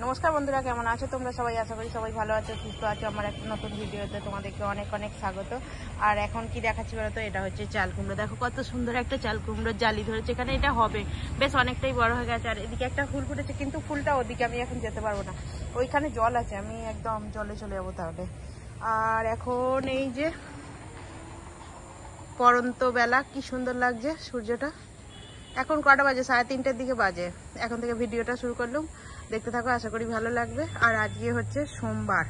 নমস্কার বন্ধুরা, কেমন আছো তোমরা সবাই? আশা করি সবাই ভালো আছো, সুস্থ আছো। আমার একটা নতুন ভিডিওতে তোমাদেরকে অনেক অনেক স্বাগত। আর এখন কি দেখাচ্ছি বলো তো, এটা হচ্ছে চাল কুমড়ো। দেখো কত সুন্দর একটা চাল কুমড়োর জালি ধরেছে। এখানে এটা হবে, বেশ অনেকটাই বড় হয়ে গেছে। আর এদিকে একটা ফুল ফুটেছে, কিন্তু ফুলটা ওদিকে আমি এখন যেতে পারবো না, ওইখানে জল আছে, আমি একদম জলে চলে যাবো তাহলে। আর এখন এই যে পরন্ত বেলা, কি সুন্দর লাগছে সূর্যটা। এখন কটা বাজে? 3:30 দিকে বাজে। এখন থেকে ভিডিওটা শুরু করলাম, দেখতে থাকো, আশা করি ভালো লাগবে। আর আজকে হচ্ছে সোমবার,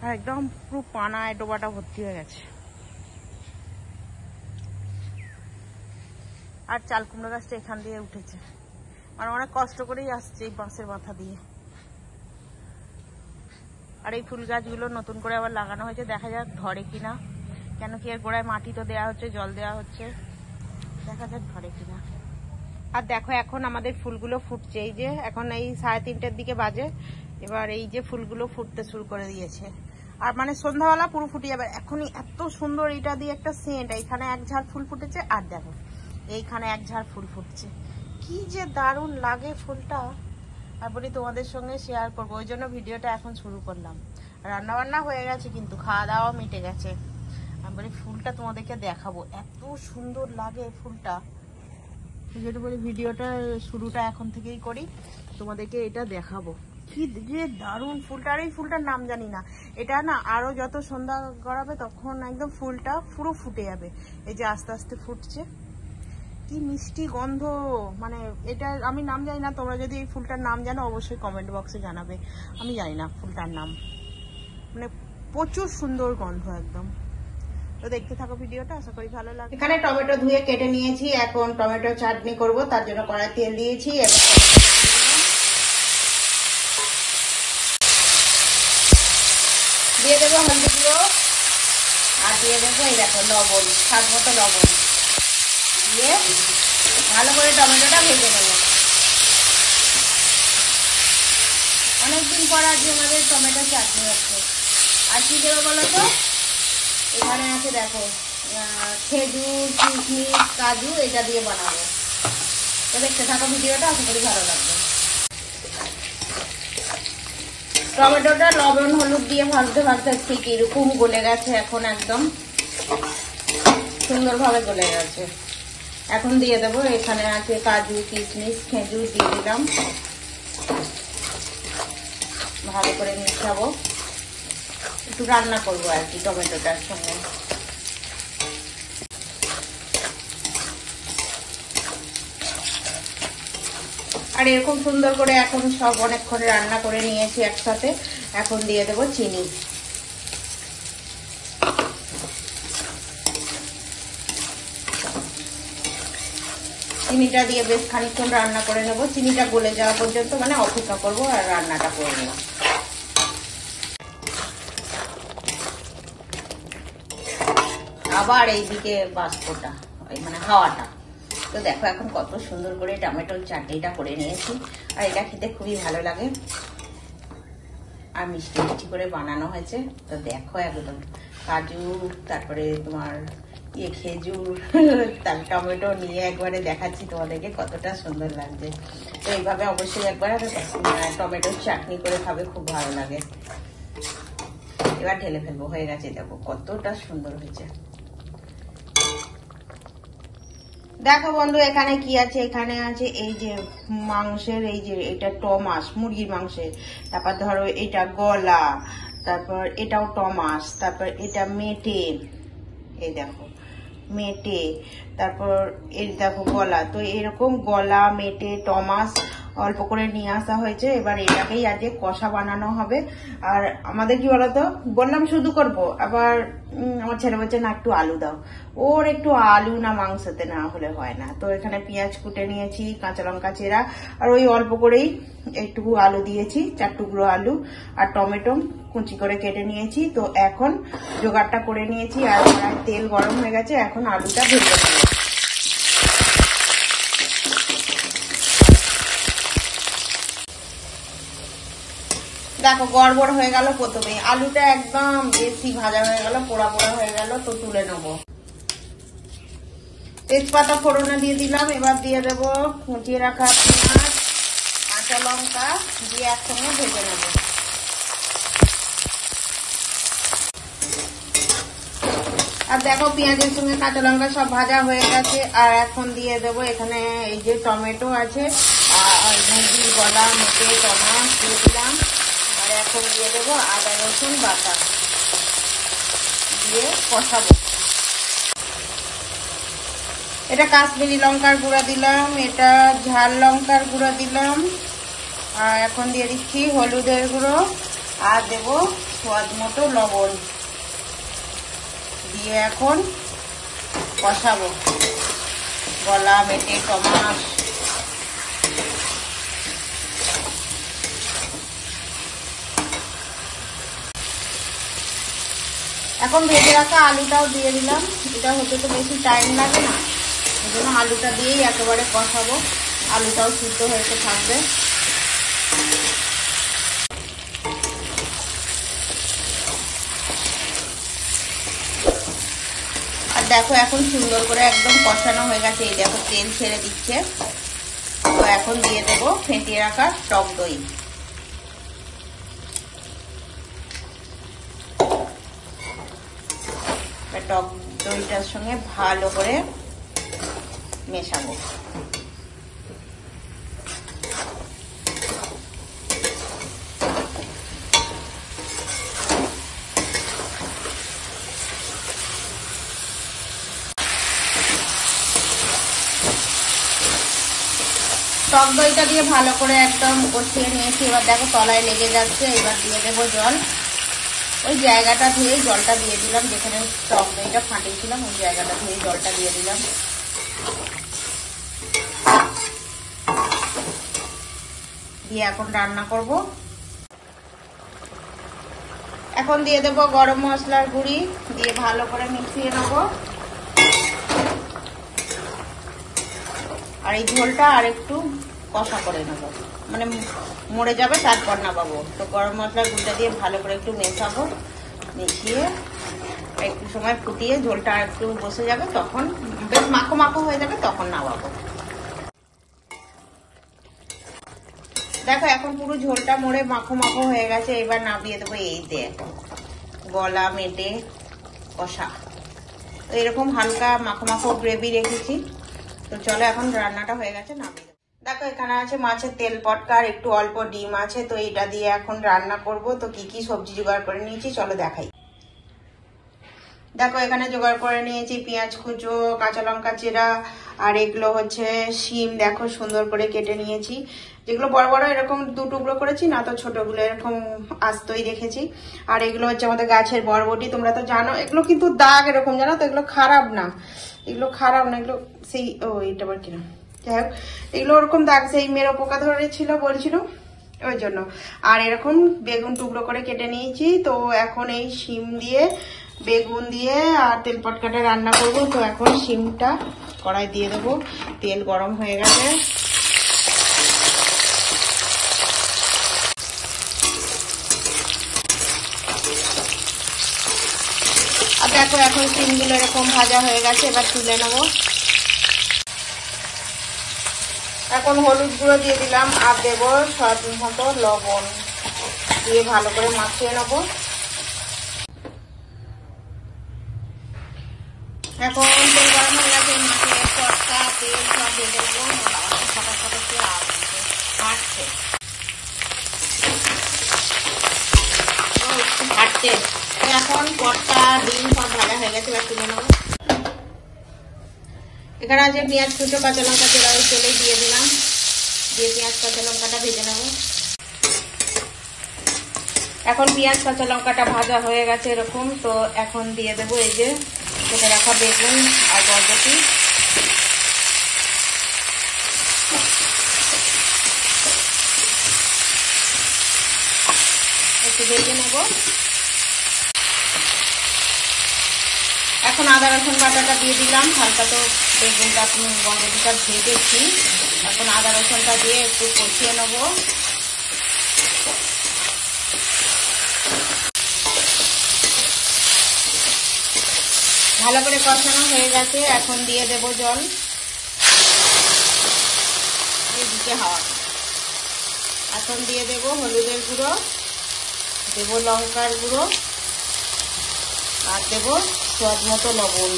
আর একদম পুরো পানায় ডোবাটা ভর্তি হয়ে গেছে। আর চাল কুমড়ো গাছটা এখান দিয়ে উঠেছে, মানে অনেক কষ্ট করেই আসছে এই বাঁশের মাথা দিয়ে। আর এই ফুল গাছগুলো নতুন করে আবার লাগানো হয়েছে, দেখা যাক ধরে কিনা। কেন কি এর গোড়ায় মাটি তো দেওয়া হচ্ছে, জল দেওয়া হচ্ছে, দেখা যাক ধরে কিনা। আর দেখো এখন আমাদের ফুলগুলো ফুটছে, এই যে এখন এই 3:30 দিকে বাজে। এবার এই যে ফুলগুলো ফুটতে শুরু করে দিয়েছে, আর মানে সন্ধ্যাবেলা পুরো ফুটে যাবে। এখনই এত সুন্দর এটা দিয়ে একটা সেন্ট। এইখানে এক ঝাড় ফুল ফুটেছে, আর দেখো এইখানে এক ঝাড় ফুল ফুটছে, কি যে দারুণ লাগে ফুলটা। আর বলি তোমাদের সঙ্গে শেয়ার করবো, ওই জন্য ভিডিওটা এখন শুরু করলাম। রান্না বান্না হয়ে গেছে, কিন্তু খাওয়া দাওয়া মিটে গেছে। আমি বলি ফুলটা তোমাদেরকে দেখাবো, এত সুন্দর লাগে ফুলটা। যেটা বলি ভিডিওটা শুরুটা এখন থেকেই করি, তোমাদেরকে এটা দেখাবো, কি যে দারুণ ফুলটা। আর এই ফুলটার নাম জানি না, এটা না আরো যত সন্ধ্যা গড়াবে তখন একদম ফুলটা পুরো ফুটে যাবে। এই যে আস্তে আস্তে ফুটছে, কি মিষ্টি গন্ধ। মানে এটা আমি নাম জানি না, তোমরা যদি এই ফুলটার নাম জানো অবশ্যই কমেন্ট বক্সে জানাবে। আমি জানি না ফুলটার নাম, মানে প্রচুর সুন্দর গন্ধ একদম। তো দেখতে থাকো ভিডিওটা, আশা করি ভালো লাগবে। এখানে টমেটো ধুয়ে কেটে নিয়েছি, এখন টমেটো চাটনি করব, তার জন্য কড়াই তেল দিয়েছি। দিয়ে দেবো হলদি গুঁড়ো, আর দিয়ে দেবো এই দেখো লবণ, স্বাদ মতো লবণ দিয়ে ভালো করে টমেটোটা ভেজে নেবো। অনেকদিন পর আজকে আমাদের টমেটো চাটনি হচ্ছে। আর কি দেবো বলো তো, এখানে আছে দেখো খেজুর, কিশমিশ, কাজু, এটা দিয়ে বানাবো। তো দেখতে থাকো ভিডিওটা, আশা করি ভালো লাগবে। টমেটোটা লবণ হলুদ দিয়ে ভাজতে ভাজতে ঠিক এরকম গলে গেছে, এখন একদম সুন্দরভাবে গলে গেছে। এখন দিয়ে দেবো, এখানে আছে কাজু, কিশমিশ, খেজুর দিয়ে দিলাম, ভালো করে মিশাবো। একটু রান্না করবো আর কি টমেটোটার সঙ্গে। আর এরকম সুন্দর করে এখন সব অনেকক্ষণ রান্না করে নিয়েছি একসাথে। এখন দিয়ে দেবো চিনি। চিনিটা দিয়ে বেশ খানিকক্ষণ রান্না করে নেব, চিনিটা গলে যাওয়া পর্যন্ত মানে অপেক্ষা করব আর রান্নাটা করে নেব। আবার এইদিকে বাষ্পটা, মানে হাওয়াটা। তো দেখো এখন কত সুন্দর করে টমেটোর চাটনিটা করে নিয়েছি, আর এটা খেতে খুবই ভালো লাগে, আর মিষ্টি মিষ্টি করে বানানো হয়েছে। তো দেখো একদম কাজু, তারপরে তোমার খেজুর, তার টমেটো নিয়ে একবারে দেখাচ্ছি তোমাদেরকে কতটা সুন্দর লাগছে। তো এইভাবে অবশ্যই একবার টমেটোর চাটনি করে খাবে, খুব ভালো লাগে। এবার ঢেলে ফেলবো, হয়ে গেছে। দেখো কতটা সুন্দর হয়েছে। দেখো বন্ধু এখানে কি আছে, এখানে আছে এই যে মাংসের, এই যে এটা টমাস, মুরগির মাংসের। তারপর ধরো এটা গলা, তারপর এটাও টমাস, তারপর এটা মেটে, এই দেখো মেটে, তারপর এই দেখো গলা। তো এরকম গলা, মেটে, টমাস অল্প করে নিয়ে আসা হয়েছে। এবার এটাকেই আজকে কষা বানানো হবে। আর আমাদের কি বলতো, বললাম শুধু করব, আবার আমার ছেলে বলছে না একটু আলু দাও, ওর একটু আলু না মাংসতে না হলে হয় না। তো এখানে পেঁয়াজ কুটে নিয়েছি, কাঁচা লঙ্কা চেরা, আর ওই অল্প করেই একটু আলু দিয়েছি, 4 টুকরো আলু, আর টমেটো কুচি করে কেটে নিয়েছি। তো এখন জোগাড়টা করে নিয়েছি, আর তেল গরম হয়ে গেছে, এখন আলুটা ভেজে নেব। দেখো গড়বড় হয়ে গেল, প্রথমে আলুটা একদম বেশি ভাজা হয়ে গেল, পোড়া পোড়া হয়ে গেল। তো তুলে নেবো। তেজপাতা ফোড়নে দিয়ে দিলাম, এবার দিয়ে দেবো কুচিয়ে রাখা পেঁয়াজ, কাঁচা লঙ্কা দিয়ে একসঙ্গে ভেজে নেব। আর দেখো পেঁয়াজের সঙ্গে কাঁচা লঙ্কা সব ভাজা হয়ে গেছে। আর এখন দিয়ে দেবো এখানে এই যে টমেটো আছে আর মুরগির গলা মেটে টমাটো দিয়ে দিলাম। আর এখন দিয়ে দেবো আদা রসুন বাটা দিয়ে কষাবো। এটা কাশ্মীরি লঙ্কার গুঁড়া দিলাম, এটা ঝাল লঙ্কার গুঁড়া দিলাম। আর এখন দিয়ে দিচ্ছি হলুদের গুঁড়ো আর দেবো স্বাদ মতো লবণ দিয়ে এখন কষাবো গলা মেটে টমাটো। এখন ভেজে রাখা আলুটাও দিয়ে দিলাম। এটা হতে তো বেশি টাইম লাগে না, এই জন্য আলুটা দিয়েই একেবারে কষাবো। আলুটাও সিদ্ধ হয়ে থাকবে। আর দেখো এখন সুন্দর করে একদম কষানো হয়ে গেছে। এই দেখো তেল ছেড়ে দিচ্ছে। তো এখন দিয়ে দেবো ফেটিয়ে রাখা টক দই। টক দইটার সঙ্গে ভালো করে মেশাবো। টক দইটা দিয়ে ভালো করে একদম কষিয়ে নিয়েছি। এবার দেখো তলায় লেগে যাচ্ছে। এবার দিয়ে দেবো জল। ওই জায়গাটা ধুয়ে জলটা দিয়ে দিলাম, যেখানে টক দইটা ফাটিয়েছিলাম ওই জায়গাটা ধুয়ে জলটা দিয়ে দিলাম। দিয়ে এখন রান্না করব। এখন দিয়ে দেবো গরম মশলার গুঁড়ি দিয়ে ভালো করে মিশিয়ে নেব। আর এই ঝোলটা আর একটু কষা করে নেব, মানে মরে যাবে তারপর নামাবো। তো গরম মশলার গুঁড়িটা দিয়ে ভালো করে একটু মেশাবো। মিশিয়ে একটু সময় ফুটিয়ে ঝোলটা আর একটু বসে যাবে, তখন বেশ মাখো মাখো হয়ে যাবে, তখন নামাবো। দেখো এখন পুরো ঝোলটা মরে মাখো মাখো হয়ে গেছে। এবার নামিয়ে দেবো। এই দেখো গলা মেটে কষা। তো এরকম হালকা মাখো মাখো গ্রেভি রেখেছি। তো চলো এখন রান্নাটা হয়ে গেছে, নামিয়ে দেবো। দেখো এখানে আছে মাছের তেল পটকা আর একটু অল্প ডিম আছে। তো এটা দিয়ে এখন রান্না করব। তো কি কি সবজি জোগাড় করে নিয়েছি চলো দেখাই। দেখো এখানে জোগাড় করে নিয়েছি পেঁয়াজ কুচো, কাঁচা লঙ্কা চেরা, আর এগুলো হচ্ছে শিম। দেখো সুন্দর করে কেটে নিয়েছি। যেগুলো বড় বড় এরকম দু টুকরো করেছি, না তো ছোটগুলো এরকম আস্তই রেখেছি। আর এগুলো হচ্ছে আমাদের গাছের বরবটি। তোমরা তো জানো এগুলো কিন্তু দাগ এরকম, জানো তো এগুলো খারাপ না, এগুলো খারাপ না, এগুলো সেই এইটা আবার কিনা, যাই হোক এগুলো ওরকম দাগ সেই মেরো পোকা ধরেছিল বলছিল ওই জন্য। আর এরকম বেগুন টুকরো করে কেটে নিয়েছি। তো এখন এই শিম দিয়ে বেগুন দিয়ে আর তেল পটকাটা রান্না করব। তো এখন শিমটা কড়াই দিয়ে দেবো। তেল গরম হয়ে গেছে। আর দেখো এখন শিমগুলো এরকম ভাজা হয়ে গেছে। এবার তুলে নেবো। এখন হলুদ গুঁড়ো দিয়ে দিলাম আর দেবো স্বাদ মতো লবণ দিয়ে ভালো করে মাখিয়ে নেবো। এখন তেল গরম হয়ে গেছে। মাছের পটকা তেল সব দিয়ে দেবো। ফটাফট ফটাফট হাঁটছে হাঁটছে। এখন পটকা ডিম সব ভাজা হয়ে গেছে। এবার তুলে নেবো। এখানে আছে পেঁয়াজ কুচো, কাঁচা লঙ্কা চেরা, ওই তেলে দিয়ে দিলাম। দিয়ে পেঁয়াজ কাঁচা লঙ্কাটা ভেজে নেব। এখন পেঁয়াজ কাঁচা লঙ্কাটা ভাজা হয়ে গেছে এরকম। তো এখন দিয়ে দেবো এই যে কেটে রাখা বেগুন আর বরবটি। একটু ভেজে নেব। এখন আদা রসুন বাটাটা দিয়ে দিলাম। হালকা তো বেগুনটা বরবটিটা ভেজেছি। এখন আদা রসুনটা দিয়ে একটু কষিয়ে নেব। ভালো করে কষানো হয়ে গেছে। এখন দিয়ে দেব জল, দিতে হওয়া। এখন দিয়ে দেবো হলুদের গুঁড়ো, দেবো লঙ্কার গুঁড়ো, আর দেবো স্বাদ মতো লবণ।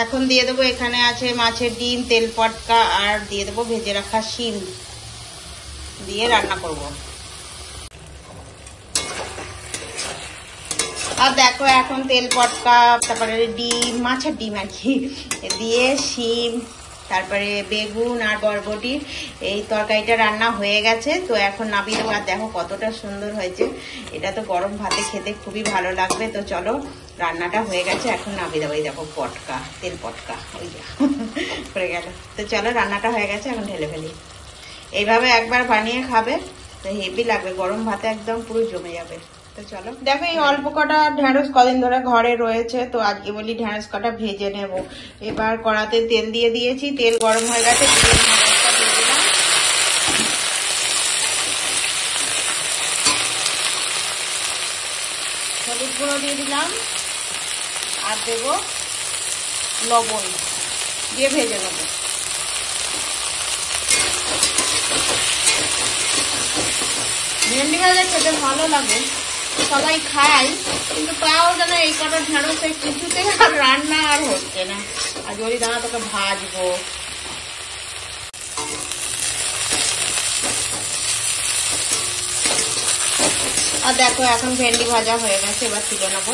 এখন দিয়ে দেবো, এখানে আছে মাছের ডিম, তেল পটকা, আর দিয়ে দেবো ভেজে রাখা শিম দিয়ে রান্না করব। আর দেখো এখন তেল পটকা, তারপরে ডিম, মাছের ডিম আর কি দিয়ে, শিম, তারপরে বেগুন আর বরবটির এই তরকারিটা রান্না হয়ে গেছে। তো এখন নামিয়ে দেবো। আর দেখো কতটা সুন্দর হয়েছে, এটা তো গরম ভাতে খেতে খুবই ভালো লাগবে। তো চলো, রান্নাটা হয়ে গেছে, এখন নামিয়ে দেবো। এই দেখো পটকা, তেল পটকা, ওই পড়ে গেল। তো চলো, রান্নাটা হয়ে গেছে, এখন ঢেলে ফেলি। এইভাবে একবার বানিয়ে খাবে, তো হেভি লাগবে, গরম ভাতে একদম পুরো জমে যাবে। তো চলো, দেখো এই অল্প কটা ঢেঁড়স কদিন ধরে ঘরে রয়েছে, তো আজকে বলি ঢেঁড়স কটা ভেজে নেব। এবার কড়াতে তেল দিয়ে দিয়েছি, তেল গরম হয়ে গেছে, ঢেঁড়সটা দিয়ে দিলাম। হলুদ গুঁড়ো দিয়ে দিলাম, আর দেবো লবণ দিয়ে ভেজে নেব। ভেন্ডি ভাজা খেতে ভালো লাগে, সবাই খায়, কিন্তু তাও যেন এই কটা ঢেঁড়সে কিছুতে আর রান্না আর হচ্ছে না। আর যদি দাঁড়া তোকে ভাজবো। আর দেখো এখন ভেন্ডি ভাজা হয়ে গেছে, এবার তুলে নেবো।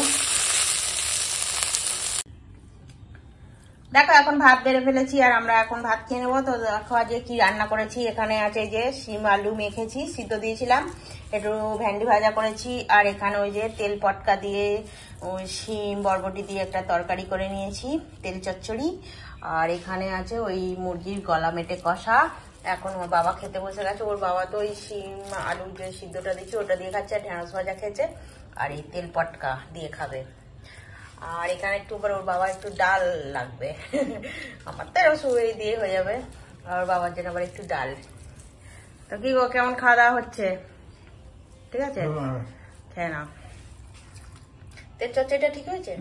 দেখো এখন ভাত বেড়ে ফেলেছি, আর আমরা এখন ভাত খেয়ে নেবো। তো দেখো আজকে কি রান্না করেছি। এখানে আছে যে শিম আলু মেখেছি, সিদ্ধ দিয়েছিলাম, একটু ভেন্ডি ভাজা করেছি, আর এখানে ওই যে তেল পটকা দিয়ে ওই শিম বরবটি দিয়ে একটা তরকারি করে নিয়েছি, তেল চচ্চড়ি। আর এখানে আছে ওই মুরগির গলা মেটে কষা। এখন ওর বাবা খেতে বসে গেছে, ওর বাবা তো ওই শিম আলু যে সিদ্ধটা দিচ্ছে ওটা দিয়ে খাচ্ছে, আর ঢেঁড়স ভাজা খেয়েছে, আর এই তেল পটকা দিয়ে খাবে। আর এখানে একটু ওর বাবা একটু ডাল লাগবে আমার তো রসুই দিয়ে হয়ে যাবে, আর বাবার জন্য আবার একটু ডাল। তো কি গো, কেমন খাওয়া দাওয়া হচ্ছে? ঠিক আছে, খেয়ে নাও। তেল চচ্চড়িটা ঠিক হয়েছে?